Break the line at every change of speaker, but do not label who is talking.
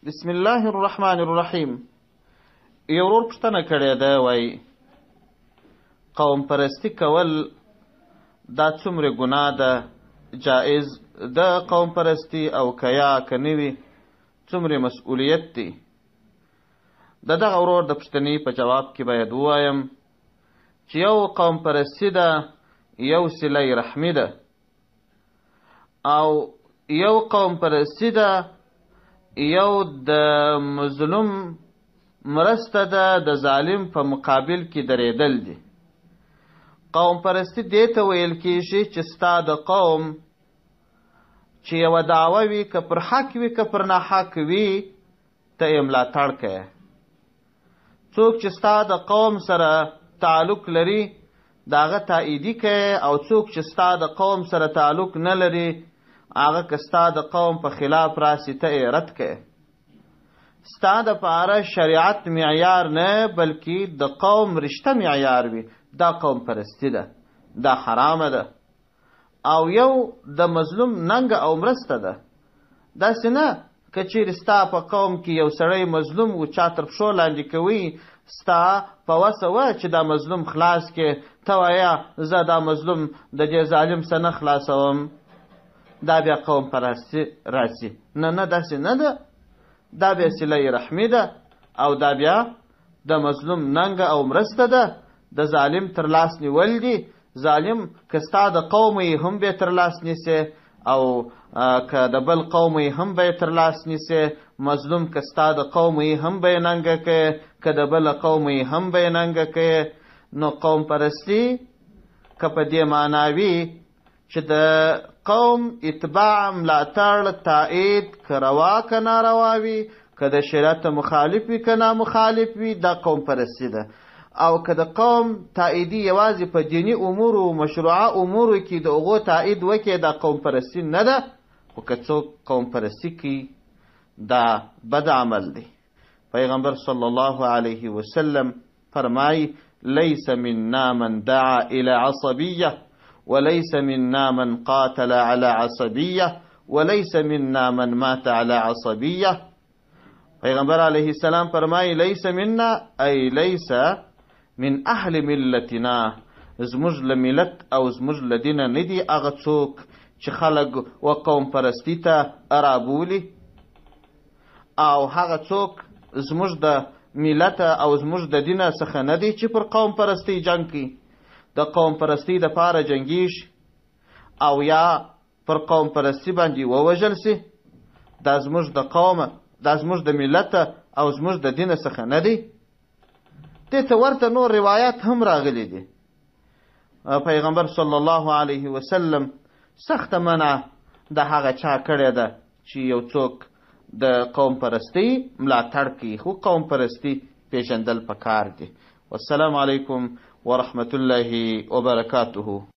بسم الله الرحمن الرحیم. یو ورور پوښتنه کړې ده، وایي قوم پرستی کول دا څومره ګناه ده، جایز ده قوم پرستی، او که یا که نه وي څومره مسؤلیت دی؟ د دغه ورور د پوښتنې په جواب کې باید ووایم چې یو قوم پرستی ده، یو صله رحمي ده، او یو قوم پرستی ده، یو د مظلوم مرسته ده، د ظالم په مقابل کې درېدل دي. قوم پرستی دې ته ویل کېږي چې ستا د قوم چې یوه دعوه وي، که پر حق وي که پر ناحق وي، ته یې ملاتړ کوې. څوک چې ستا د قوم سره تعلق لري د هغه تاییدي کوې، او څوک چې ستا د قوم سره تعلق نه لري هغه که ستا د قوم په خلاف راسي ته یې رد کوې. ستا دپاره شریعت معیار نه بلکې د قوم رشته معیار وي، دا قوم پرستی ده، دا حرامه ده. او یو د مظلوم ننګ او مرسته ده. داسې نه که چیرې ستا په قوم کې یو سړی مظلوم و، چا تر پښو لاندې کوي، ستا په وسه وه چې دا مظلوم خلاص کې، ته وایه زه دا مظلوم د دې ظالم څه نه خلاصوم، دا بیا قوم پرستی راځي. نه نه، داسې نه ده. دا بیا صله رحمي ده، او دا بیا د مظلوم ننګ او مرسته ده، د ظالم تر لاس نیول دي. ظالم که ستا د قوم یې هم به تر لاس نیسې، او که د بل قوم یې هم به تر لاس نیسې. مظلوم که ستا د قوم یې هم به یې ننګه کوې، که د بل قوم یې هم به یې ننګه کوې. نو قوم پرستی که په دې معنا وي چې د قوم اتباع، ملاتړ، تایید، که روا که ناروا وي، که د شریعت مخالف وي که نامخالف وي، دا قوم پرستی ده. او که د قوم تاییدي یوازې په دیني امورو، مشروعه امورو کې د هغو تایید وکړي، دا قوم پرستی نه ده. خو که څوک قوم پرستی کوي دا بد عمل دی. پیغمبر صلی الله علیه وسلم فرمایي لیس منا من دعا الى عصبیه وليس منا من قاتل على عصبية وليس منا من مات على عصبية. پیغمبر علیه السلام فرمایي لیس منا ای لیس من اهل ملتنا، زموږ له ملت او زموږ له دینه نه دي هغه څوک چې خلک و قوم پرستی ته رابولي، او هغه څوک زموږ د ملت او زموږ د دینه څخه نه دي چې پر قوم پرستی جنګ کوي. د قوم پرستی د پاره جنګیږي او یا پر قوم پرستی باندې ووژل سي، دا زموږ د قومه، دا زموږ د ملت او زموږ د دین څخه نه دی. دې ته ورته نور روایات هم راغلي دي. پیغمبر صلی الله علیه وسلم سخته منع د هغه چا کړې ده چې یو څوک د قوم پرستی ملاتړ کوي، خو قوم پرستی پیژندل پکار دي. والسلام علیکم ورحمة الله وبركاته.